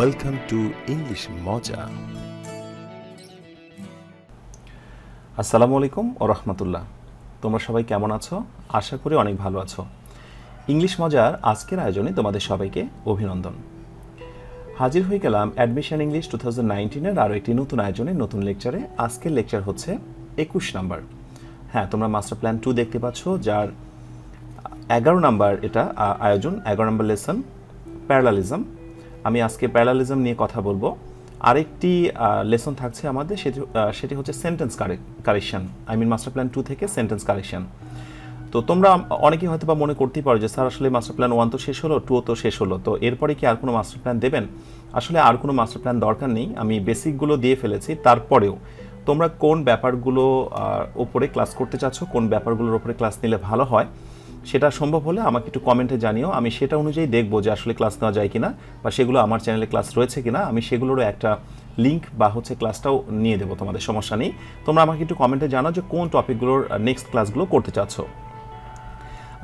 Welcome to English Moja. আসসালামু আলাইকুম ও রহমতুল্লাহ। তোমরা সবাই কেমন আছো? আশা করি অনেক ভালো আছো। ইংলিশ মজার আজকের আয়োজনে তোমাদের সবাইকে অভিনন্দন। হাজির হয়ে গেলাম অ্যাডমিশন ইংলিশ 2019-এর আরও একটি নতুন আয়োজনে, নতুন লেকচারে। আজকের লেকচার হচ্ছে 21 নাম্বার। হ্যাঁ, তোমরা মাস্টার প্ল্যান 2 দেখতে পাচ্ছ, যার 11 নাম্বার এটা আয়োজন, 11 নাম্বার লেসন প্যারালালিজম। আমি আজকে প্যারালালিজম নিয়ে কথা বলবো। আরেকটি লেসন থাকছে আমাদের, সেটি হচ্ছে সেন্টেন্স কারেকশন। মাস্টার প্ল্যান 2 থেকে সেন্টেন্স কারেকশন। তো তোমরা অনেকেই হয়তো বা মনে করতেই পারো যে স্যার আসলে মাস্টার প্ল্যান 1 তো শেষ হলো, 2 তো শেষ হলো, তো এরপরে কি আর কোনো মাস্টার প্ল্যান দেবেন? আসলে আর কোনো মাস্টার প্ল্যান দরকার নেই, আমি বেসিকগুলো দিয়ে ফেলেছি। তারপরেও তোমরা কোন ব্যাপারগুলো ওপরে ক্লাস করতে চাচ্ছ, কোন ব্যাপারগুলোর ওপরে ক্লাস নিলে ভালো হয়, সেটা সম্ভব হলে আমাকে একটু কমেন্টে জানিও। আমি সেটা অনুযায়ী দেখবো যে আসলে ক্লাস নেওয়া যায় কিনা, বা সেগুলো আমার চ্যানেলে ক্লাস রয়েছে কিনা। আমি সেগুলোরও একটা লিঙ্ক বা ক্লাসটাও নিয়ে দেবো, তোমাদের সমস্যা নেই। তোমরা আমাকে একটু কমেন্টে জানাও যে কোন টপিকগুলোর নেক্সট ক্লাসগুলো করতে চাচ্ছ।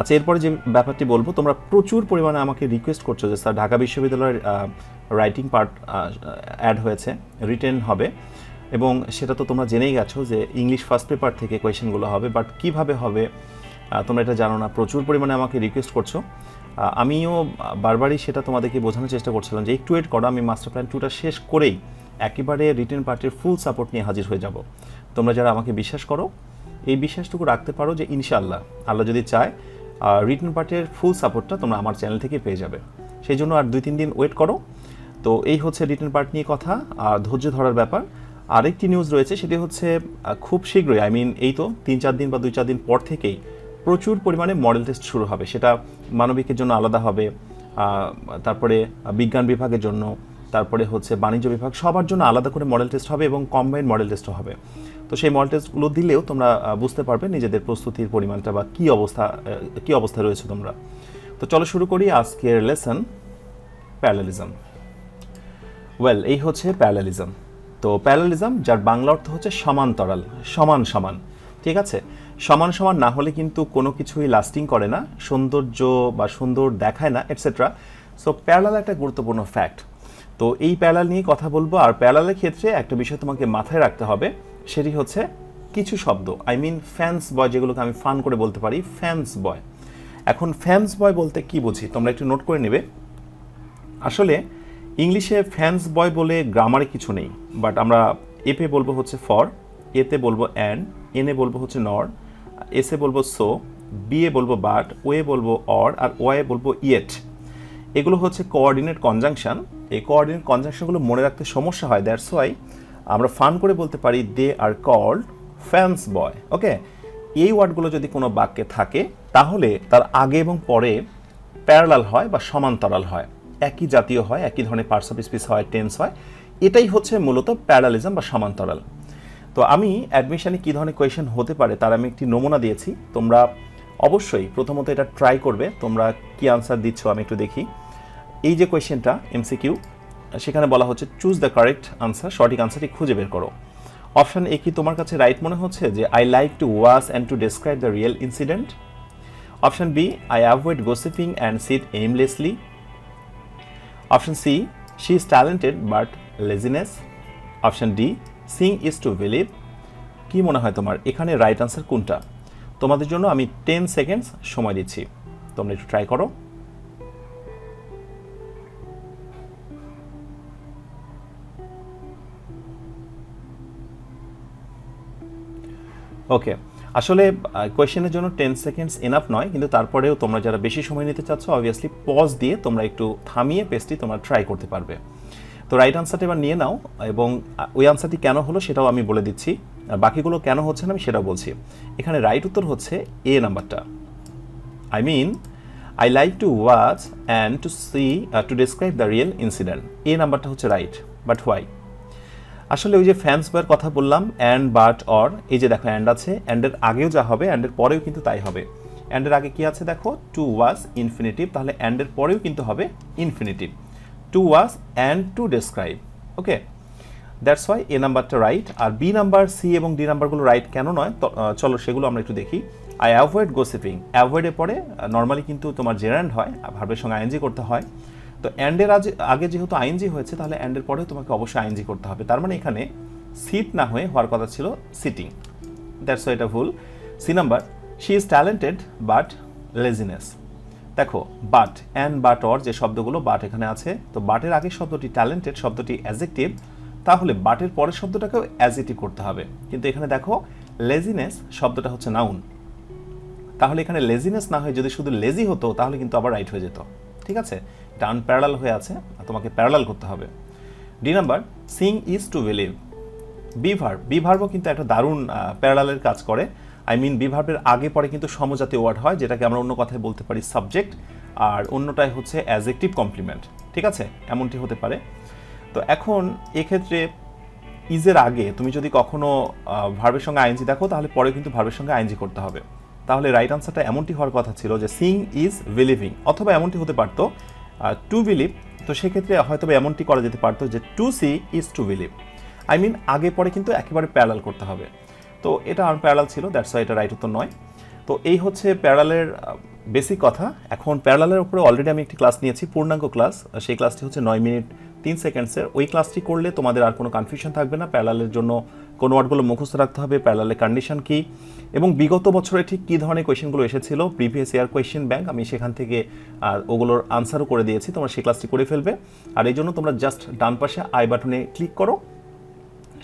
আচ্ছা, এরপরে যে ব্যাপারটি বলবো, তোমরা প্রচুর পরিমাণে আমাকে রিকোয়েস্ট করছো যে স্যার ঢাকা বিশ্ববিদ্যালয়ের রাইটিং পার্ট অ্যাড হয়েছে, রিটেন হবে, এবং সেটা তো তোমরা জেনেই গেছো যে ইংলিশ ফার্স্ট পেপার থেকে কোয়েশ্চেনগুলো হবে, বাট কিভাবে হবে তোমরা এটা জানো না। প্রচুর পরিমাণে আমাকে রিকোয়েস্ট করছো। আমিও বারবারই সেটা তোমাদেরকে বোঝানোর চেষ্টা করছিলাম যে একটু ওয়েট করো, আমি মাস্টার প্ল্যান 2টা শেষ করেই একেবারে রিটেন পার্টের ফুল সাপোর্ট নিয়ে হাজির হয়ে যাব। তোমরা যারা আমাকে বিশ্বাস করো, এই বিশ্বাসটুকু রাখতে পারো যে ইনশাআল্লাহ, আল্লাহ যদি চায়, রিটেন পার্টের ফুল সাপোর্টটা তোমরা আমার চ্যানেল থেকে পেয়ে যাবে। সেই জন্য আর 2-3 দিন ওয়েট করো। তো এই হচ্ছে রিটেন পার্ট নিয়ে কথা, আর ধৈর্য ধরার ব্যাপার। আরেকটি নিউজ রয়েছে, সেটি হচ্ছে খুব শীঘ্রই, এই তো 3-4 দিন বা 2-4 দিন পর থেকেই প্রচুর পরিমাণে মডেল টেস্ট শুরু হবে। সেটা মানবিকের জন্য আলাদা হবে, তারপরে বিজ্ঞান বিভাগের জন্য, তারপরে বাণিজ্য বিভাগ, সবার জন্য আলাদা করে মডেল টেস্ট হবে, এবং কম্বাইন্ড মডেল টেস্টও হবে। তো সেই মডেল টেস্টগুলো দিলেও তোমরা বুঝতে পারবে নিজেদের প্রস্তুতির পরিমাণটা বা কী অবস্থা রয়েছে তোমরা। তো চলো শুরু করি আজকের লেসন, প্যারালেলিজম। এই হচ্ছে প্যারালেলিজম। তো প্যারালেলিজম, যার বাংলা অর্থ হচ্ছে সমান্তরাল, সমান সমান। ঠিক আছে, সমান সমান না হলে কিন্তু কোনো কিছুই লাস্টিং করে না, সৌন্দর্য বা সুন্দর দেখায় না, এটসেট্রা। সো প্যারালাল একটা গুরুত্বপূর্ণ ফ্যাক্ট। তো এই প্যারালাল নিয়ে কথা বলবো। আর প্যারালালের ক্ষেত্রে একটা বিষয় তোমাকে মাথায় রাখতে হবে, সেটি হচ্ছে কিছু শব্দ, ফ্যান্স বয়, যেগুলোকে আমি ফান করে বলতে পারি ফ্যান্স বয়। এখন ফ্যান্স বয় বলতে কি বুঝি তোমরা একটু নোট করে নেবে। আসলে ইংলিশে ফ্যান্স বয় বলে গ্রামারে কিছু নেই, বাট আমরা এপে বলবো হচ্ছে ফর, এতে বলবো অ্যান্ড, এনে বলবো হচ্ছে নর, এসে বলবো সো, বিয়ে বলবো বাট, ওয়ে বলবো অর, আর ওয়ে বলবো ইয়েট। এগুলো হচ্ছে কোঅর্ডিনেট কনজাংশন। এই কোঅর্ডিনেট কনজাংশনগুলো মনে রাখতে সমস্যা হয়, দ্যাটস ওয়াই আমরা ফান করে বলতে পারি দে আর কল্ড ফ্যান্স বয়। ওকে, এই ওয়ার্ডগুলো যদি কোনো বাক্যে থাকে তাহলে তার আগে এবং পরে প্যারালাল হয় বা সমান্তরাল হয়, একই জাতীয় হয়, একই ধরনের পার্টস অফ স্পিচ হয়, টেন্স হয়। এটাই হচ্ছে মূলত প্যারালালিজম বা সমান্তরাল। তো আমি অ্যাডমিশনে কী ধরনের কোয়েশ্চেন হতে পারে তার আমি একটি নমুনা দিয়েছি। তোমরা অবশ্যই প্রথমত এটা ট্রাই করবে, তোমরা কি আনসার দিচ্ছ আমি একটু দেখি। এই যে কোয়েশ্চেনটা এমসিকিউ, সেখানে বলা হচ্ছে চুজ দ্য কারেক্ট আনসার, সঠিক আনসারটি খুঁজে বের করো। অপশান এ কি তোমার কাছে রাইট মনে হচ্ছে, যে I like to watch and to describe the real incident? Option B, I avoid gossiping and sit aimlessly? Option C, she is talented but laziness? Option D, seeing is to believe? কি মনে হয় তোমার এখানে right answer কোনটা? তোমাদের জন্য আমি 10 seconds সময় দিচ্ছি, তোমরা একটু ট্রাই করো। ওকে, আসলে কোয়েশ্চেনের জন্য 10 সেকেন্ডস এনাফ নয়, কিন্তু তারপরেও তোমরা যারা বেশি সময় নিতে চাচ্ছ, অবভিয়াসলি পজ দিয়ে তোমরা একটু থামিয়ে পেজটি তোমরা ট্রাই করতে পারবে। তো রাইট আনসারটা এবার নিয়ে নাও, এবং ওই আনসারটি কেন হলো সেটাও আমি বলে দিচ্ছি, আর বাকিগুলো কেন হচ্ছে না আমি সেটাও বলছি। এখানে রাইট উত্তর হচ্ছে এ নাম্বারটা। I like to watch and to see to describe the real incident. A নাম্বারটা হচ্ছে রাইট, বাট হোয়াই? আসলে ওই যে ফ্যান্স বয়ের কথা বললাম, অ্যান্ড বাট অর, এই যে দেখো অ্যান্ড আছে, অ্যান্ডের আগেও যা হবে অ্যান্ডের পরেও কিন্তু তাই হবে। অ্যান্ডের আগে কি আছে দেখো, টু ওয়াজ ইনফিনিটিভ, তাহলে অ্যান্ডের পরেও কিন্তু হবে infinitive, to watch and to describe. Okay, that's why A নাম্বারটা রাইট। আর বি নাম্বার, সি এবং ডি নাম্বারগুলো রাইট কেন নয়, চলো সেগুলো আমরা একটু দেখি। আই অ্যাভয়েড গসিপিং, অ্যাভয়েডের পরে নর্মালি কিন্তু তোমার জেরান্ড হয়, ভার্বের সঙ্গে আইএনজি করতে হয়। তো অ্যান্ডের আগে যেহেতু আইএনজি হয়েছে, তাহলে অ্যান্ডের পরেও তোমাকে অবশ্যই আইএনজি করতে হবে। তার মানে এখানে সিট না হয়ে হওয়ার কথা ছিল সিটিং, দ্যাটস এটা ভুল। See number, she is talented but laziness. দেখো বাট অ্যান্ড বাট অর যে শব্দগুলো, বাট এখানে আছে, তো বাটের আগের শব্দটি ট্যালেন্টেড শব্দটি অ্যাজেক্টিভ, তাহলে বাটের পরের শব্দটাকেও অ্যাজেক্টিভ করতে হবে। কিন্তু এখানে দেখো লেজিনেস শব্দটা হচ্ছে নাউন, তাহলে এখানে লেজিনেস না হয়ে যদি শুধু লেজি হতো তাহলে কিন্তু আবার রাইট হয়ে যেত। ঠিক আছে, এটা আনপ্যারালাল হয়ে আছে, তোমাকে প্যারালাল করতে হবে। D number, seeing is to believe. বিভার্বও কিন্তু একটা দারুণ প্যারালালের কাজ করে। আই মিন বিভার্বের আগে পরে কিন্তু সমজাতীয় ওয়ার্ড হয়, যেটাকে আমরা অন্য কথায় বলতে পারি সাবজেক্ট, আর অন্যটাই হচ্ছে অ্যাজেক্টিভ কমপ্লিমেন্ট। ঠিক আছে, এমনটি হতে পারে। তো এখন এক্ষেত্রে ইজের আগে তুমি যদি কখনো ভার্বের সঙ্গে আইএনজি দেখো, তাহলে পরে কিন্তু ভার্বের সঙ্গে আইএনজি করতে হবে। তাহলে রাইট আনসারটা এমনটি হওয়ার কথা ছিল যে সিং ইজ বিলিভিং, অথবা এমনটি হতে পারতো টু বিলিভ। তো সেক্ষেত্রে হয়তো এমনটি করা যেতে পারতো যে to see is to believe. I mean আগে পরে কিন্তু একেবারে প্যারালাল করতে হবে। তো এটা আনপ্যারালাল ছিল, দ্যাটস ওয়াই এটা রাইট উত্তর নয়। তো এই হচ্ছে প্যারালালের বেসিক কথা। এখন প্যারালালের উপরে অলরেডি আমি একটি ক্লাস নিয়েছি, পূর্ণাঙ্গ ক্লাস। সেই ক্লাসটি হচ্ছে 9 মিনিট 3 সেকেন্ডসের। ওই ক্লাসটি করলে তোমাদের আর কোনো কনফিউশন থাকবে না। প্যারালালের জন্য কোন ওয়ার্ডগুলো মুখস্থ রাখতে হবে, প্যারালালের কন্ডিশন কি, এবং বিগত বছরে ঠিক কী ধরনের কোয়েশ্চেনগুলো এসেছিল, প্রিভিয়াস ইয়ার কোয়েশ্চেন ব্যাংক, আমি সেখান থেকে ওগুলোর আনসারও করে দিয়েছি। তোমরা সেই ক্লাসটি করে ফেলবে। আর এই জন্য তোমরা জাস্ট ডান পাশে আই বাটনে ক্লিক করো,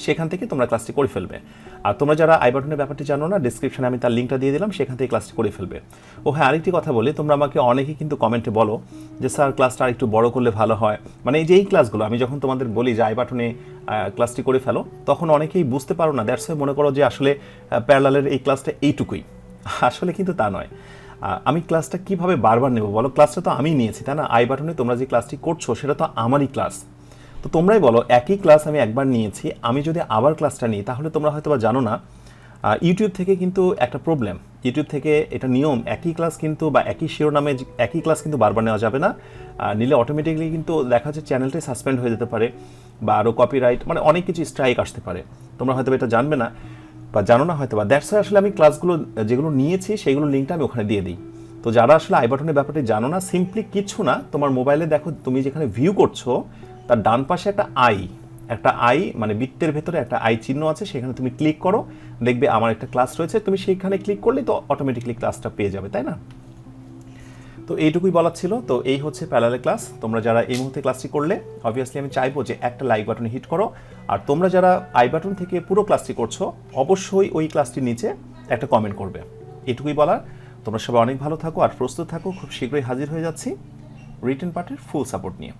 সেখান থেকে তোমরা ক্লাসটি করে ফেলবে। আর তোমরা যারা আই বাটনের ব্যাপারটি জানো না, ডিসক্রিপশনে আমি তার লিঙ্কটা দিয়ে দিলাম, সেখান থেকে ক্লাসটি করে ফেলবে। ও হ্যাঁ, আরেকটি কথা বলি, তোমরা আমাকে অনেকেই কিন্তু কমেন্টে বলো যে স্যার ক্লাসটা আরেকটু বড় করলে ভালো হয়। মানে এই যে এই ক্লাসগুলো আমি যখন তোমাদের বলি যে আই বাটনে ক্লাসটি করে ফেলো, তখন অনেকেই বুঝতে পারো না, দ্যাটস ওয়াই মনে করো যে আসলে প্যারালালের এই ক্লাসটা এইটুকুই। আসলে কিন্তু তা নয়। আমি ক্লাসটা কিভাবে বারবার নেব বলো? ক্লাসটা তো আমিই নিয়েছি, তাই না? আই বাটনে তোমরা যে ক্লাসটি করছো সেটা তো আমারই ক্লাস। তো তোমরাই বলো, একই ক্লাস আমি একবার নিয়েছি, আমি যদি আবার ক্লাসটা নিই, তাহলে তোমরা হয়তো বা জানো না ইউটিউব থেকে কিন্তু একটা প্রবলেম, ইউটিউব থেকে এটা নিয়ম, একই ক্লাস কিন্তু বা একই শিরোনামে একই ক্লাস কিন্তু বারবার নেওয়া যাবে না। নিলে অটোমেটিকলি কিন্তু দেখা যাচ্ছে চ্যানেলটাই সাসপেন্ড হয়ে যেতে পারে, বা আরও কপিরাইট, মানে অনেক কিছু স্ট্রাইক আসতে পারে। তোমরা হয়তো এটা জানবে না বা জানো না হয়তো বা, দ্যাটস ওয়াই আসলে আমি ক্লাসগুলো যেগুলো নিয়েছি সেইগুলোর লিঙ্কটা আমি ওখানে দিয়ে দিই। তো যারা আসলে আই বাটনের ব্যাপারটি জানো না, সিম্পলি কিছু না, তোমার মোবাইলে দেখো, তুমি যেখানে ভিউ করছো তার ডান পাশে একটা আই মানে বৃত্তের ভেতরে একটা আই চিহ্ন আছে, সেখানে তুমি ক্লিক করো, দেখবে আমার একটা ক্লাস রয়েছে, তুমি সেইখানে ক্লিক করলে তো অটোমেটিকলি ক্লাসটা পেয়ে যাবে, তাই না? তো এইটুকুই বলার ছিল। তো এই হচ্ছে প্যারালাল ক্লাস। তোমরা যারা এই মুহূর্তে ক্লাসটি করলে, অবভিয়াসলি আমি চাইবো যে একটা লাইক বাটনে হিট করো। আর তোমরা যারা আই বাটন থেকে পুরো ক্লাসটি করছো, অবশ্যই ওই ক্লাসটির নিচে একটা কমেন্ট করবে। এটুকুই বলার। তোমরা সবাই অনেক ভালো থাকো আর প্রস্তুত থাকো, খুব শীঘ্রই হাজির হয়ে যাচ্ছি রিটেন পার্টের ফুল সাপোর্ট নিয়ে।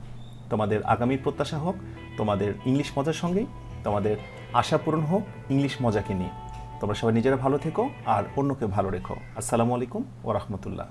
তোমাদের আগামীর প্রত্যাশা হোক তোমাদের ইংলিশ মজার সঙ্গেই, তোমাদের আশা পূরণ হোক ইংলিশ মজাকে নিয়ে। তোমরা সবাই নিজেরা ভালো থেকো আর অন্যকে ভালো রেখো। আসসালামু আলাইকুম ওয়া রাহমাতুল্লাহ।